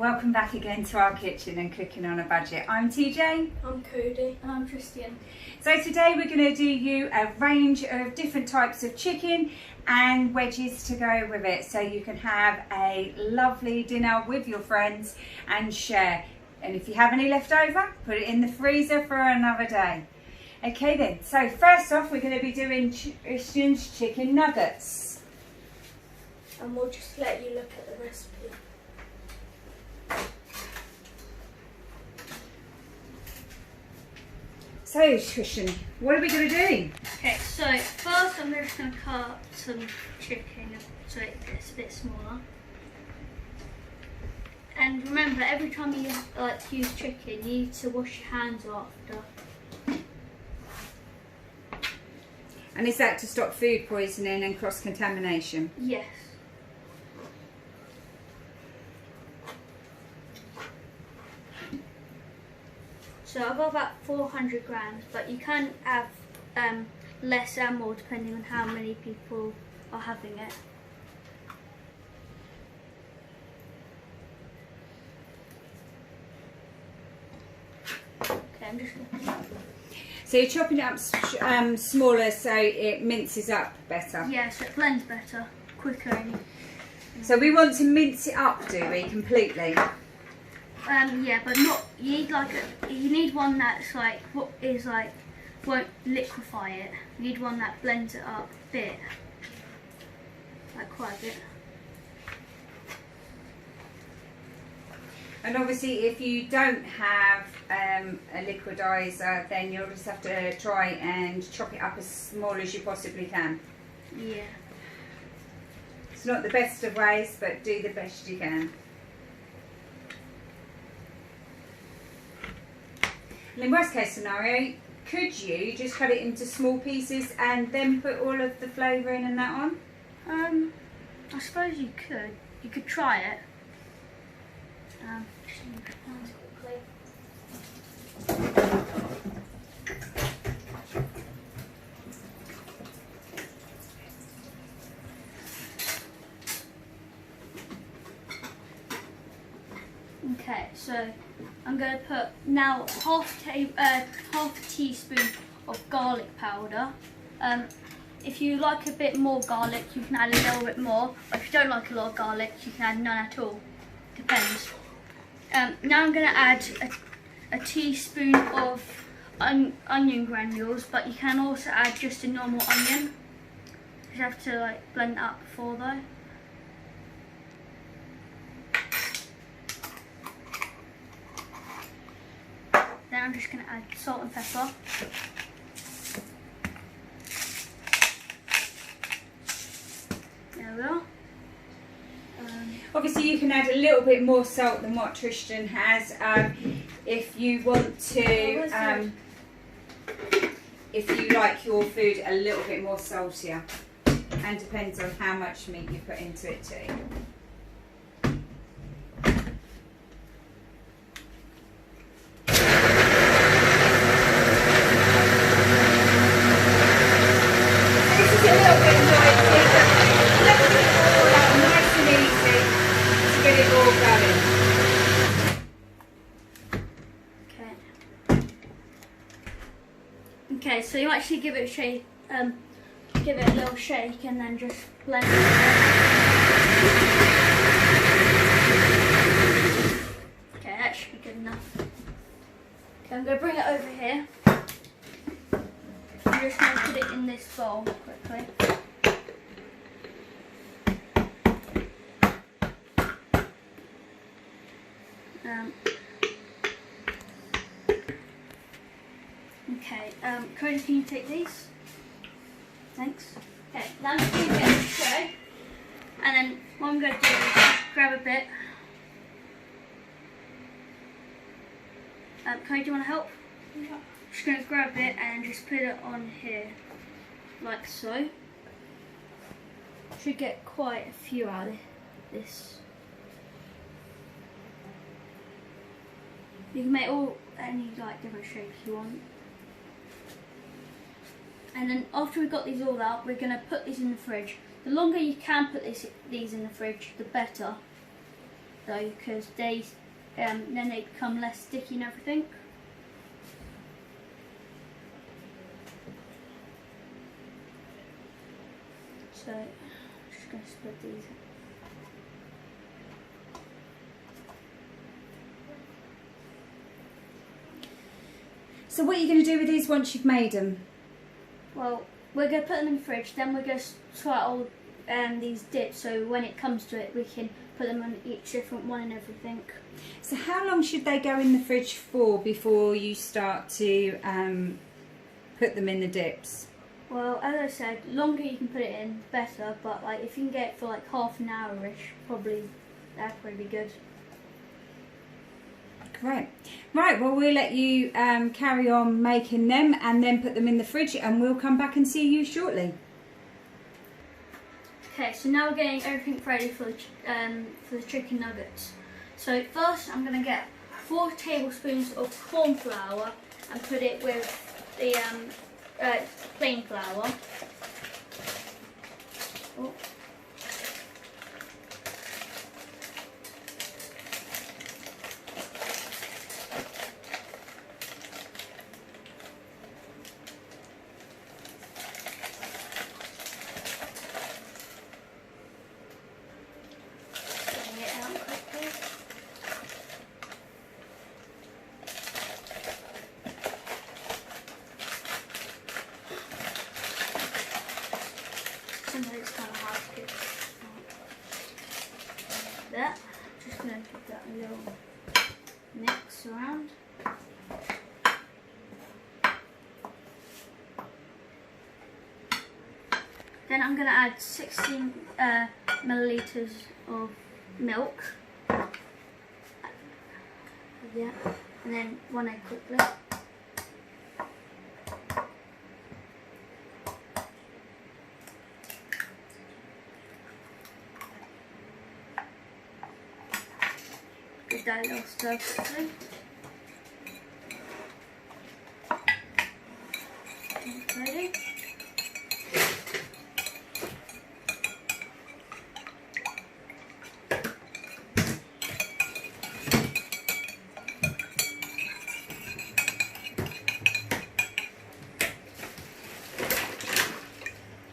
Welcome back again to our kitchen and cooking on a budget. I'm TJ. I'm Cody. And I'm Tristian. So today we're going to do you a range of different types of chicken and wedges to go with it, so you can have a lovely dinner with your friends and share. And if you have any left over, put it in the freezer for another day. Okay then, so first off we're going to be doing Tristian's chicken nuggets. And we'll just let you look at the recipe. So Tristian, what are we going to do? Okay, so first I'm just going to cut some chicken so it gets a bit smaller. And remember, every time you like to use chicken, you need to wash your hands after. And is that to stop food poisoning and cross-contamination? Yes. So I've got about 400 grams, but you can have less and more depending on how many people are having it. Okay, I'm just gonna... So you're chopping it up smaller so it minces up better? Yeah, so it blends better, quicker. So we want to mince it up, do we, completely? Yeah, but not. You need one that's like won't liquefy it. You need one that blends it up a bit, like quite a bit. And obviously, if you don't have a liquidizer, then you'll just have to try and chop it up as small as you possibly can. Yeah. It's not the best of ways, but do the best you can. And in worst case scenario, could you just cut it into small pieces and then put all of the flavouring and that on? I suppose you could. You could try it. Just move your hands quickly. Okay, so I'm going to put now half a teaspoon of garlic powder. If you like a bit more garlic, you can add a little bit more. Or if you don't like a lot of garlic, you can add none at all. Depends. Now I'm going to add a teaspoon of onion granules, but you can also add just a normal onion. You have to blend it up before though. Then I'm just going to add salt and pepper. There we are. Obviously you can add a little bit more salt than what Tristian has if you want to, if you like your food a little bit more saltier, and depends on how much meat you put into it too. Okay, so you actually give it a shake, give it a little shake, and then just blend it. Okay, that should be good enough. Okay, I'm going to bring it over here. I'm just going to put it in this bowl quickly. Okay, Cody, can you take these? Thanks. Okay, now I'm just going to get the tray, and then what I'm going to do is grab a bit. Cody, do you want to help? Yeah. Just going to grab it and just put it on here, like so. Should get quite a few out of this. You can make any different shapes you want. And then after we've got these all out, we're going to put these in the fridge. The longer you can put these in the fridge, the better. though, because they then they become less sticky and everything. So I'm just going to split these. So what are you going to do with these once you've made them? Well, we're going to put them in the fridge, then we're going to try all these dips, so when it comes to it we can put them on each different one and everything. So how long should they go in the fridge for before you start to put them in the dips? Well, as I said, longer you can put it in, better, but like if you can get it for like half an hour-ish, that'd probably be good. Great. Right, well we'll let you carry on making them and then put them in the fridge, and we'll come back and see you shortly. Okay, so now we're getting everything ready for the chicken nuggets. So first I'm going to get 4 tablespoons of corn flour and put it with the plain flour. Oh. Sometimes it's kind of hard to get that. Just going to give that a little mix around. Then I'm going to add 16 millilitres of milk. Yeah, and then 1 egg quickly. Give that a little stir quickly. Ready?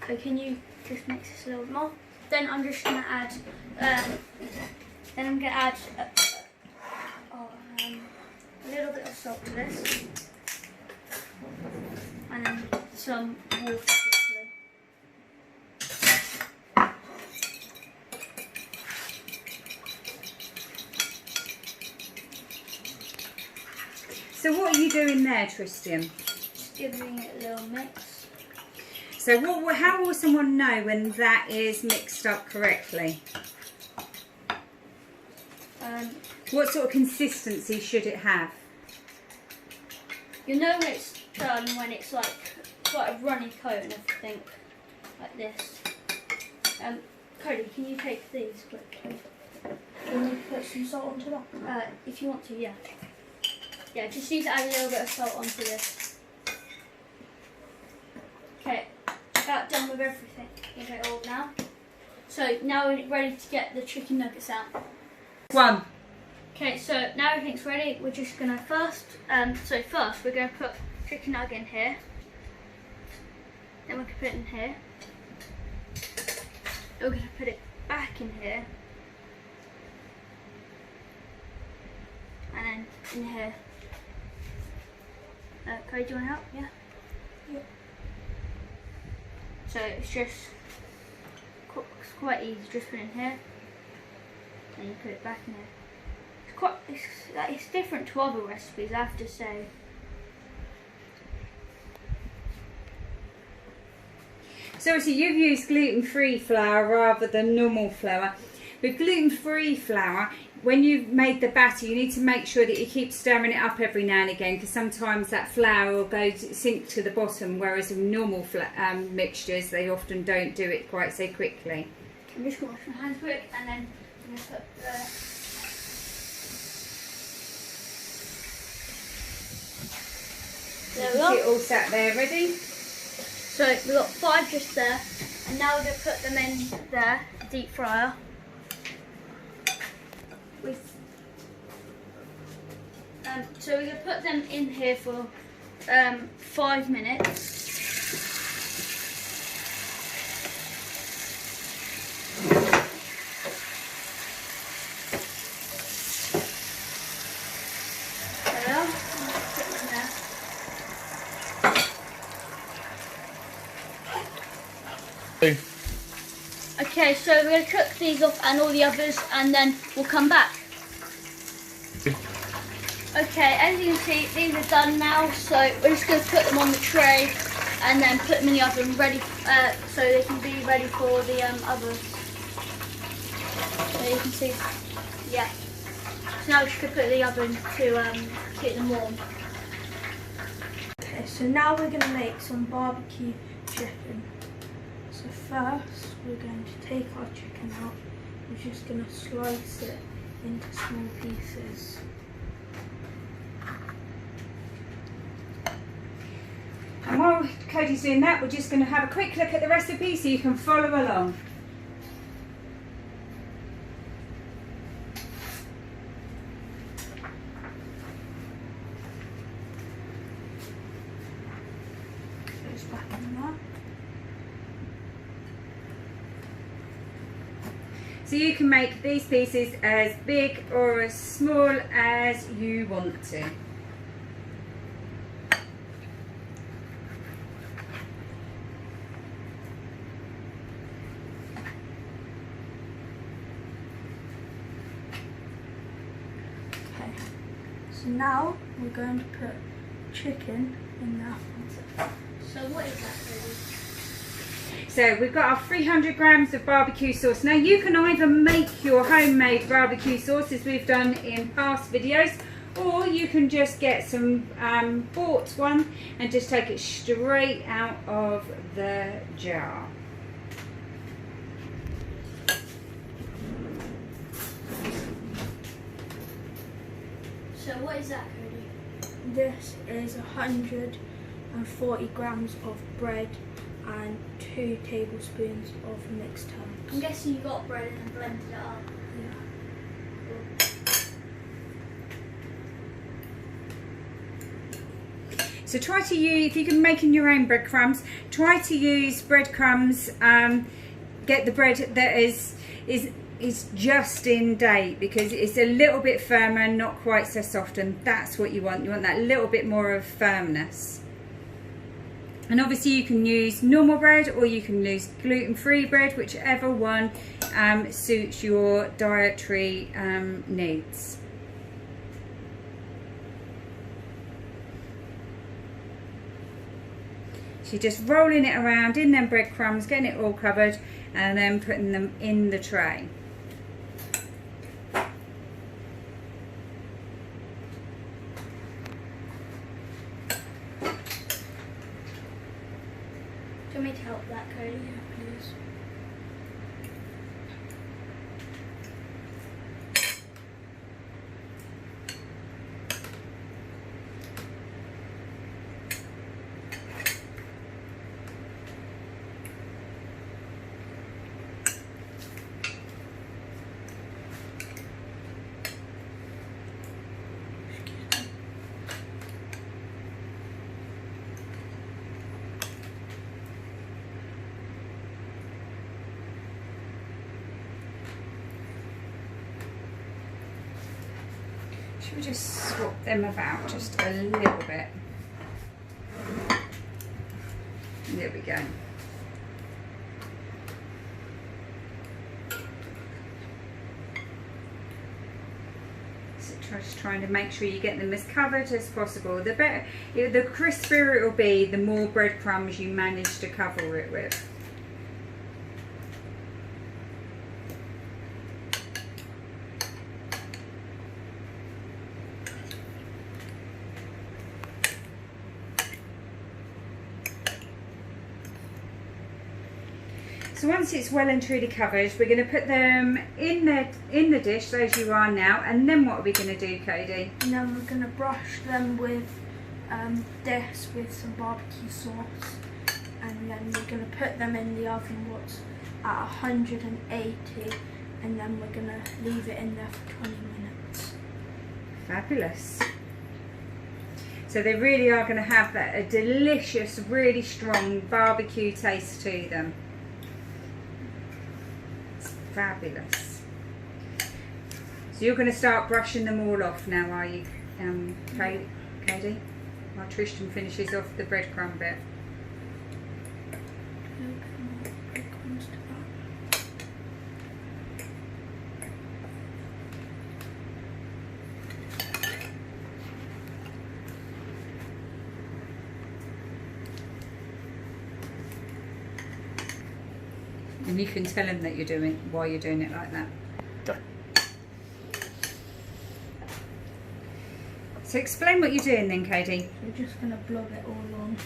So can you just mix this a little bit more? Then I'm just gonna add. A little bit of salt to this, and then some water quickly. So what are you doing there, Tristian? Just giving it a little mix. So how will someone know when that is mixed up correctly? What sort of consistency should it have? You know when it's done when it's like quite a runny coat and everything, like this. Cody, can you take these quickly? Can you put some salt onto that? If you want to, yeah. Yeah, just need to add a little bit of salt onto this. Okay, about done with everything. Okay, all now. So now we're ready to get the chicken nuggets out. One. Okay, so now everything's ready. We're just gonna first we're gonna put chicken nugget in here. Then we can put it in here. Then we're gonna put it back in here. And then in here. Cody, do you want to help? Yeah? Yep. So it's just quite easy. Just put it in here. And you put it back in here. It's different to other recipes, I have to say. So obviously you've used gluten-free flour rather than normal flour. With gluten-free flour, when you've made the batter, you need to make sure that you keep stirring it up every now and again, because sometimes that flour will sink to the bottom, whereas with normal mixtures, they often don't do it quite so quickly. I'm just going to wash my hands quick, and then I'm going to put the... There we Is it go. all sat there ready? So we've got 5 just there, and now we're going to put them in there, deep fryer. So we're going to put them in here for 5 minutes. Okay, so we're going to cook these off and all the others, and then we'll come back. Okay, as you can see, these are done now, so we're just going to put them on the tray and then put them in the oven ready, so they can be ready for the others. So you can see, yeah. So now we should put it in the oven to keep them warm. Okay, so now we're going to make some barbecue chicken. So first we're going to take our chicken out. We're just going to slice it into small pieces. And while Cody's doing that, we're just going to have a quick look at the recipe so you can follow along. Goes back in there. So you can make these pieces as big or as small as you want to. Okay, so now we're going to put chicken in there. So what is that, Cody? So we've got our 300 grams of barbecue sauce. Now you can either make your homemade barbecue sauce as we've done in past videos, or you can just get some bought one and just take it straight out of the jar. So what is that, Cody? This is 140 grams of bread and 2 tablespoons of mixed herbs. I'm guessing you got bread and blended it up. Yeah. So try to use, if you can make in your own breadcrumbs, try to use breadcrumbs, get the bread that is just in date, because it's a little bit firmer and not quite so soft, and that's what you want. You want that little bit more of firmness. And obviously you can use normal bread or you can use gluten-free bread, whichever one suits your dietary needs. So you're just rolling it around in them breadcrumbs, getting it all covered, and then putting them in the tray. Do you want me to help that, Cody? Yeah, please. Should we just swap them about just a little bit? There we go. So just trying to make sure you get them as covered as possible. The better, the crispier it will be, the more breadcrumbs you manage to cover it with. So once it's well and truly covered, we're going to put them in the dish as you are now, and then what are we going to do, Cody? And then we're going to brush them with this with some barbecue sauce, and then we're going to put them in the oven what's at 180 and then we're going to leave it in there for 20 minutes. Fabulous. So they really are going to have a delicious, really strong barbecue taste to them. It's fabulous. So you're going to start brushing them all off now, are you, Cody? While Tristian finishes off the breadcrumb bit. And you can tell him that why you're doing it like that. So explain what you're doing then, Cody. We're just going to blob it all on.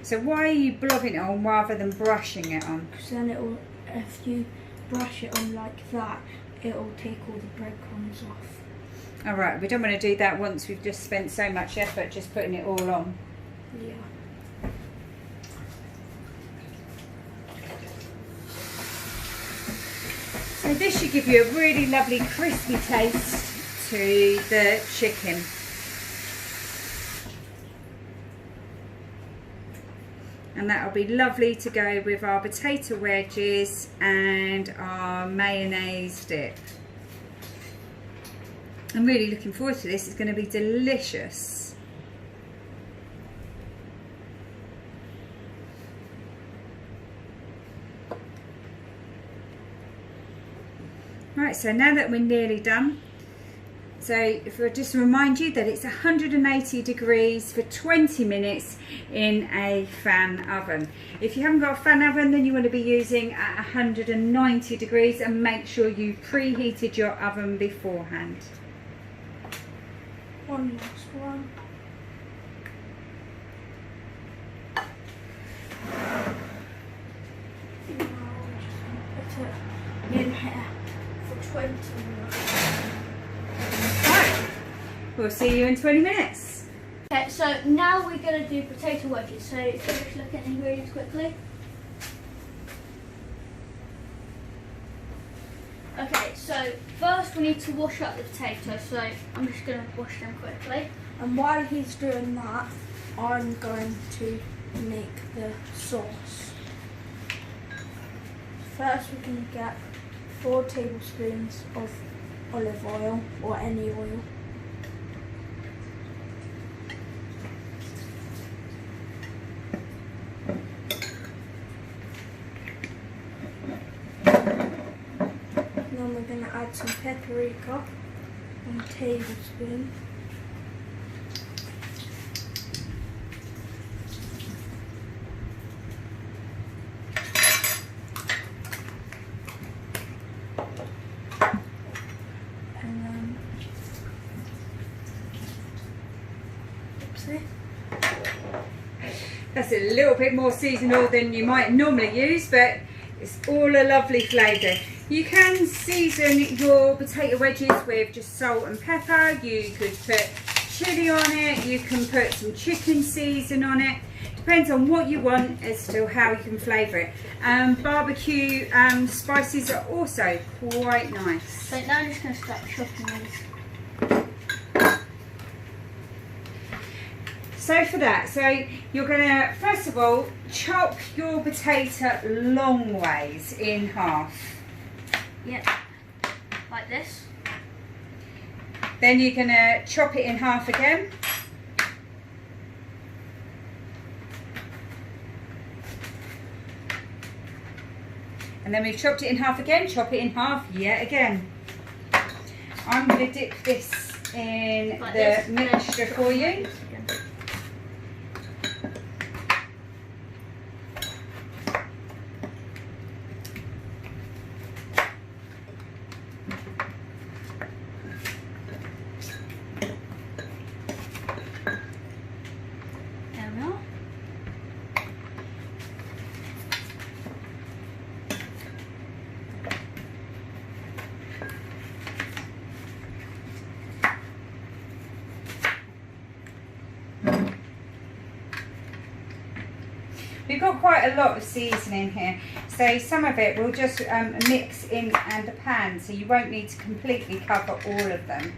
So why are you blobbing it on rather than brushing it on? Because then if you brush it on like that, it'll take all the breadcrumbs off. Alright, we don't want to do that once we've just spent so much effort just putting it all on. Yeah. So this should give you a really lovely crispy taste to the chicken. And that'll be lovely to go with our potato wedges and our mayonnaise dip. I'm really looking forward to this. It's going to be delicious. Right, so now that we're nearly done, so if I just remind you that it's 180 degrees for 20 minutes in a fan oven. If you haven't got a fan oven, then you want to be using at 190 degrees, and make sure you preheated your oven beforehand. One last one. Now we're just going to put it in here for 20 minutes. Right, we'll see you in 20 minutes. Okay, so now we're going to do potato wedges. So let's look at the ingredients quickly. Okay, so first we need to wash up the potatoes, so I'm just going to wash them quickly. And while he's doing that, I'm going to make the sauce. First we're going to get 4 tablespoons of olive oil, or any oil. Then we're going to add some paprika, 1 tablespoon. That's a little bit more seasonal than you might normally use, but it's all a lovely flavour. You can season your potato wedges with just salt and pepper. You could put chilli on it, you can put some chicken season on it. Depends on what you want as to how you can flavour it. Barbecue spices are also quite nice. So now I'm just going to start chopping these. So for that, you're going to first of all chop your potato long ways in half. Yep, like this. Then you're going to chop it in half again. And then we've chopped it in half again, chop it in half yet again. I'm going to dip this in Like the this, mixture for you. We've got quite a lot of seasoning here, So some of it will just mix in the pan, so you won't need to completely cover all of them.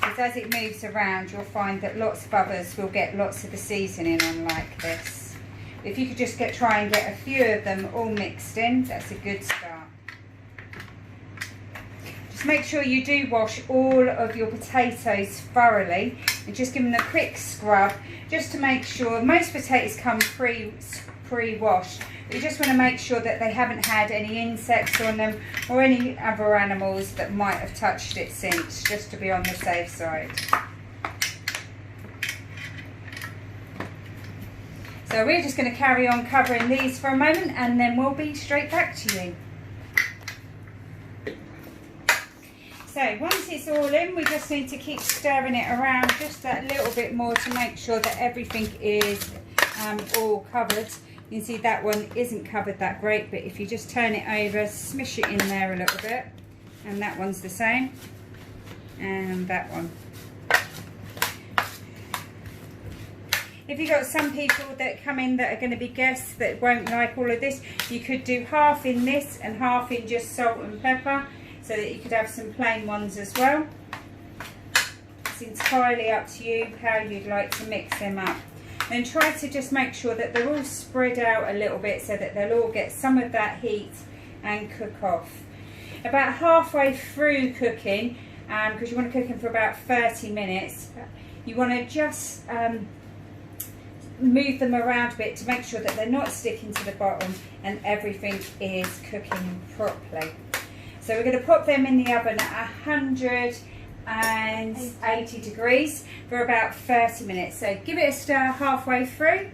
Because as it moves around, you'll find that lots of others will get lots of the seasoning on like this. If you could just try and get a few of them all mixed in, that's a good start. Just make sure you do wash all of your potatoes thoroughly and just give them a quick scrub, just to make sure. Most potatoes come pre-washed. You just want to make sure that they haven't had any insects on them or any other animals that might have touched it since, just to be on the safe side. So we're just going to carry on covering these for a moment and then we'll be straight back to you. So once it's all in, we just need to keep stirring it around just that little bit more to make sure that everything is all covered. You can see that one isn't covered that great, but if you just turn it over, smish it in there a little bit, and that one's the same, and that one. If you've got some people that come in that are going to be guests that won't like all of this, you could do half in this and half in just salt and pepper, so that you could have some plain ones as well. It's entirely up to you how you'd like to mix them up. And try to just make sure that they're all spread out a little bit so that they'll all get some of that heat and cook off. About halfway through cooking, because you want to cook them for about 30 minutes, you want to just move them around a bit to make sure that they're not sticking to the bottom and everything is cooking properly. So we're going to pop them in the oven at 180 degrees for about 30 minutes. So give it a stir halfway through.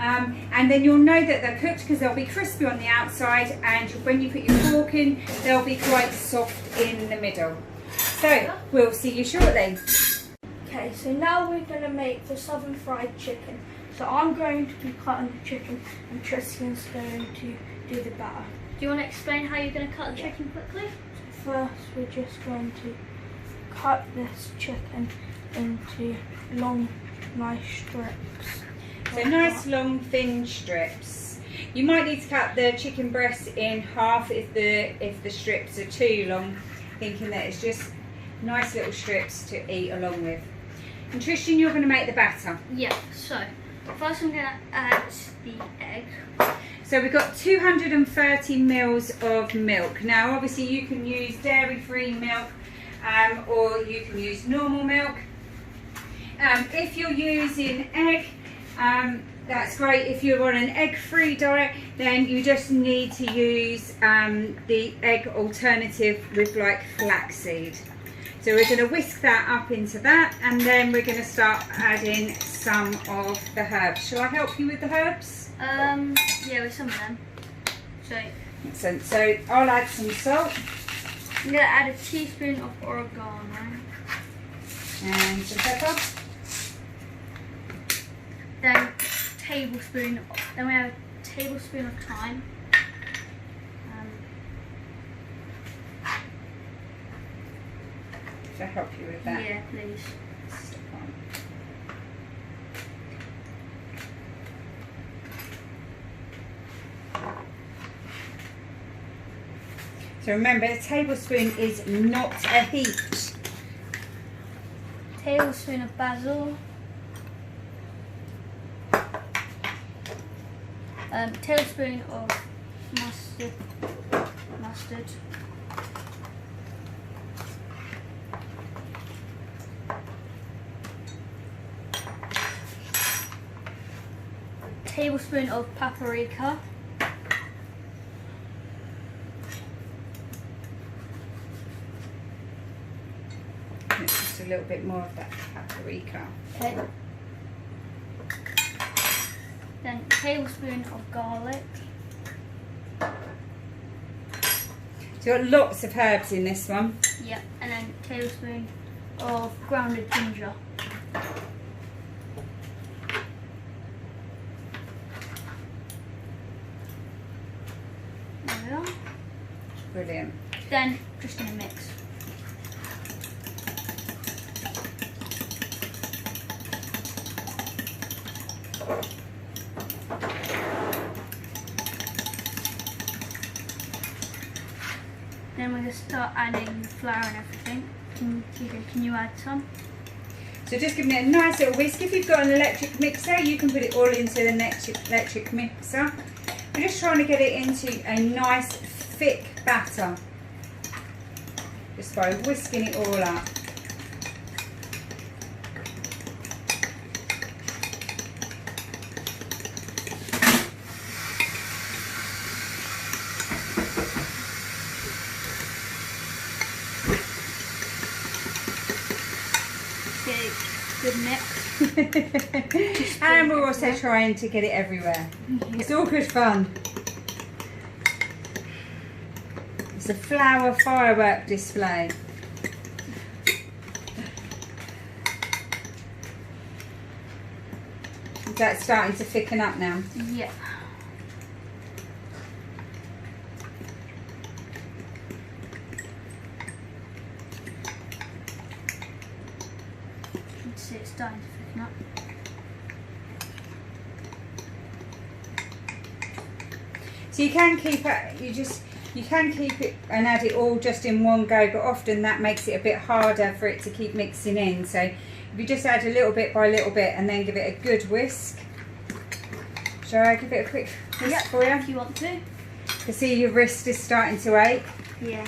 And then you'll know that they're cooked because they'll be crispy on the outside, and when you put your fork in, they'll be quite soft in the middle. So we'll see you shortly. Okay, so now we're going to make the southern fried chicken. So I'm going to be cutting the chicken and Tristian's going to do the batter. Do you want to explain how you're going to cut the chicken quickly? So first we're just going to cut this chicken into long, nice strips. So nice long thin strips. You might need to cut the chicken breast in half if the strips are too long, thinking that it's just nice little strips to eat along with. And Tristian, you're going to make the batter. Yeah, so first I'm going to add the egg. So we've got 230 mils of milk. Now obviously you can use dairy-free milk or you can use normal milk. If you're using egg, that's great. If you're on an egg-free diet, then you just need to use the egg alternative with like flaxseed. So we're going to whisk that up into that, and then we're going to start adding some of the herbs. Shall I help you with the herbs? Yeah, with some of them. So Excellent. So I'll add some salt. I'm going to add a teaspoon of oregano. And some pepper. Then we have a tablespoon of thyme. To help you with that. Yeah, please. Stick on. So remember, a tablespoon is not a heat. Tablespoon of basil. Tablespoon of mustard. Tablespoon of paprika. Just a little bit more of that paprika. Okay. Then a tablespoon of garlic. So you've got lots of herbs in this one. Yep, and then a tablespoon of grounded ginger. There we are. Brilliant. Then just gonna mix. we're going to start adding the flour and everything. Can you add some? So just giving it a nice little whisk. If you've got an electric mixer, you can put it all into the electric mixer. We're just trying to get it into a nice thick batter, just by whisking it all up. Good mix. And we're also trying to get it everywhere. It's all good fun. It's a flour firework display. Is that starting to thicken up now? Yeah. It's starting to thicken up. So you can keep it, you can keep it and add it all just in one go, but often that makes it a bit harder for it to keep mixing in. So if you just add a little bit by little bit and then give it a good whisk. Shall I give it a quick whisk for you? If you want to. You can see your wrist is starting to ache. Yeah.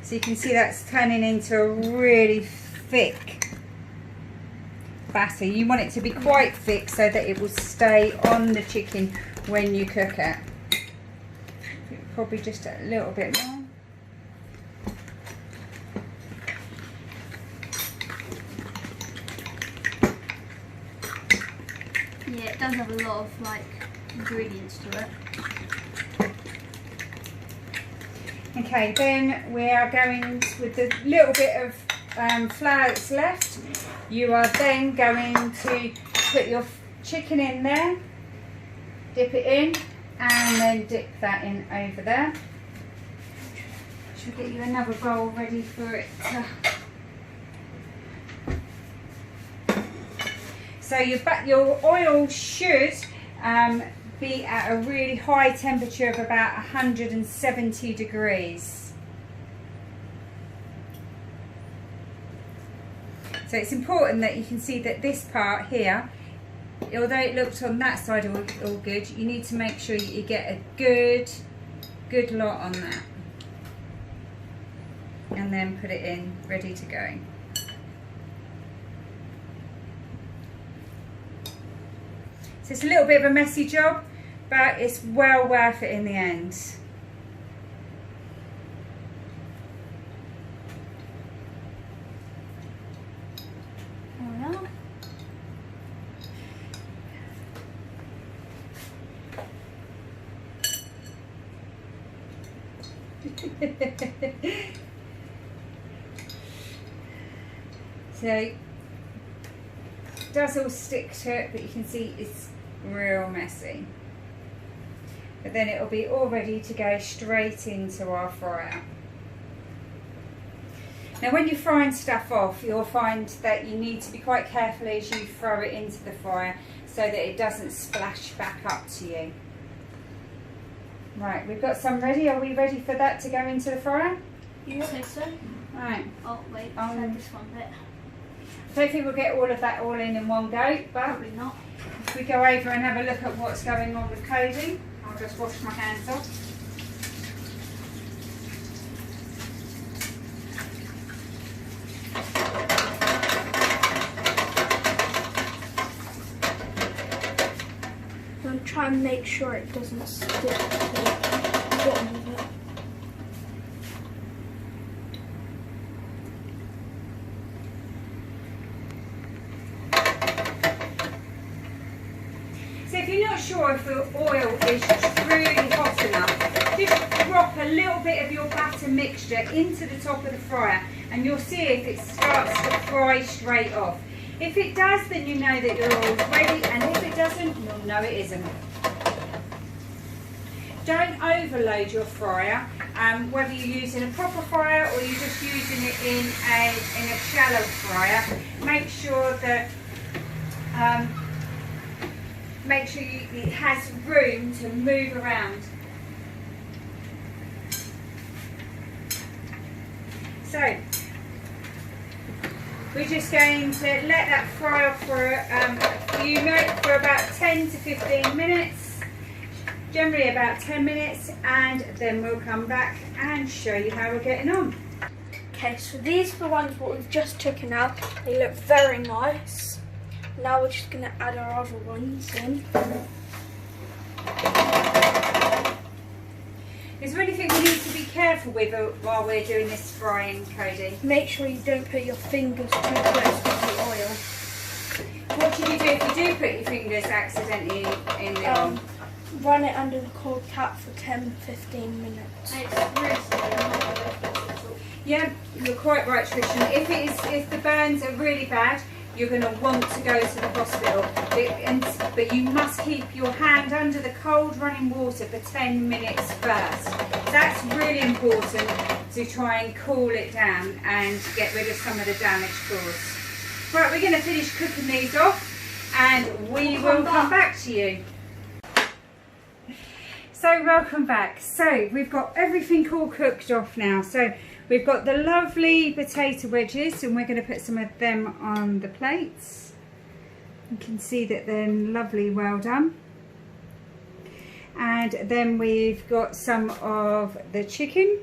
So you can see that's turning into a really thick batter. You want it to be quite thick so that it will stay on the chicken when you cook it. Probably just a little bit more. Yeah, it does have a lot of like ingredients to it. Okay, then we are going with the little bit of flour that's left. You are then going to put your chicken in there, dip it in, and then dip that in over there. Should get you another bowl ready for it to... So your oil should be at a really high temperature of about 170 degrees. So it's important that you can see that this part here, although it looked on that side all good, you need to make sure you get a good lot on that. And then put it in, ready to go. So it's a little bit of a messy job, but it's well worth it in the end. So it does all stick to it, but you can see it's real messy. But then it'll be all ready to go straight into our fryer. Now when you're frying stuff off, you'll find that you need to be quite careful as you throw it into the fryer so that it doesn't splash back up to you. Right, we've got some ready. Are we ready for that to go into the fryer? You think so? Right. Oh wait, this one bit. I don't think we'll get all of that all in one go, but Probably not. if we go over and have a look at what's going on with Cody, I'll just wash my hands off. I'm trying to make sure it doesn't stick to the bottom of it. So if you're not sure if the oil is really hot enough, just drop a little bit of your batter mixture into the top of the fryer and you'll see if it starts to fry straight off. If it does, then you know that your oil's ready, and if it doesn't, you'll know it isn't. Don't overload your fryer, whether you're using a proper fryer or you're just using it in a shallow fryer. Make sure that it has room to move around. So we're just going to let that fry off for a few minutes, for about 10 to 15 minutes, generally about 10 minutes, and then we'll come back and show you how we're getting on. Okay, so these are the ones what we've just taken out. They look very nice. Now we're just going to add our other ones in. There's really thing we need to be careful with while we're doing this frying, Cody. Make sure you don't put your fingers too close to the oil. What should you do if you do put your fingers accidentally in the oil? Run it under the cold tap for 10-15 minutes. Yeah, you're quite right, Tristian. If the burns are really bad, you're going to want to go to the hospital. But you must keep your hand under the cold running water for 10 minutes first. That's really important to try and cool it down and get rid of some of the damage caused. Right, we're going to finish cooking these off and we will come back to you. So welcome back. So we've got everything all cooked off now. So we've got the lovely potato wedges and we're going to put some of them on the plates. You can see that they're lovely, well done. And then we've got some of the chicken.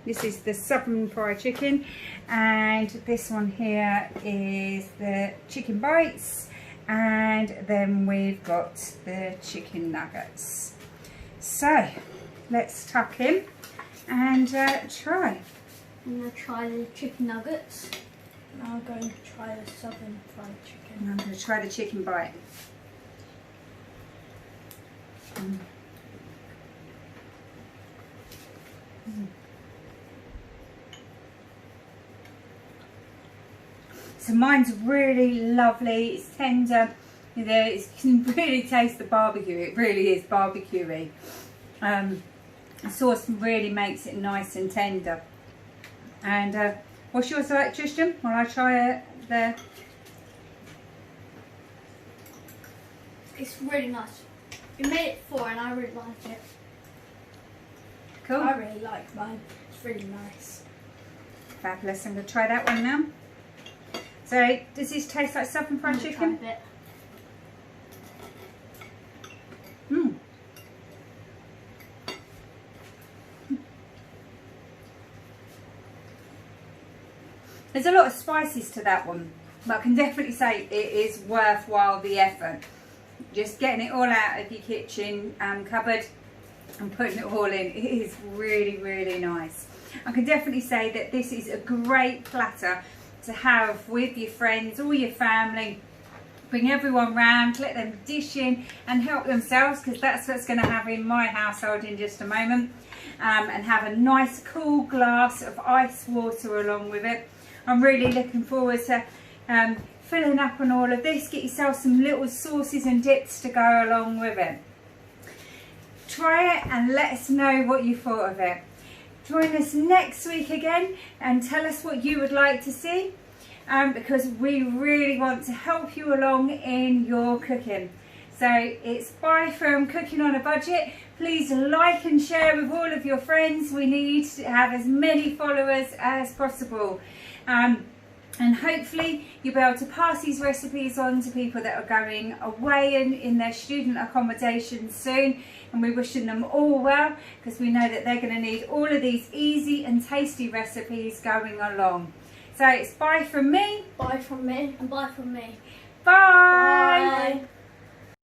This is the southern fried chicken, and this one here is the chicken bites, and then we've got the chicken nuggets. So let's tuck in and try. I'm going to try the chicken nuggets. Now I'm going to try the southern fried chicken. And I'm going to try the chicken bite. Mm. Mm. So mine's really lovely, it's tender, you know, you can really taste the barbecue, it really is barbecue-y. The sauce really makes it nice and tender. And what's yours like, Tristian? While I try it there. It's really nice. You made it before and I really like it. Cool. I really like mine. It's really nice. Fabulous. I'm going to try that one now. So, does this taste like southern fried chicken? Try a bit. Mm. There's a lot of spices to that one, but I can definitely say it is worthwhile the effort. Just getting it all out of your kitchen cupboard and putting it all in, it is really, really nice. I can definitely say that this is a great platter to have with your friends or your family. Bring everyone round, let them dish in and help themselves, because that's what's going to have in my household in just a moment. And have a nice cool glass of ice water along with it. I'm really looking forward to filling up on all of this. Get yourself some little sauces and dips to go along with it. Try it and let us know what you thought of it. Join us next week again and tell us what you would like to see, because we really want to help you along in your cooking. So it's bye from Cooking on a Budget. Please like and share with all of your friends. We need to have as many followers as possible. And hopefully you'll be able to pass these recipes on to people that are going away in their student accommodation soon. And we're wishing them all well, because we know that they're going to need all of these easy and tasty recipes going along. So it's bye from me. Bye from me. And bye from me. Bye. Bye.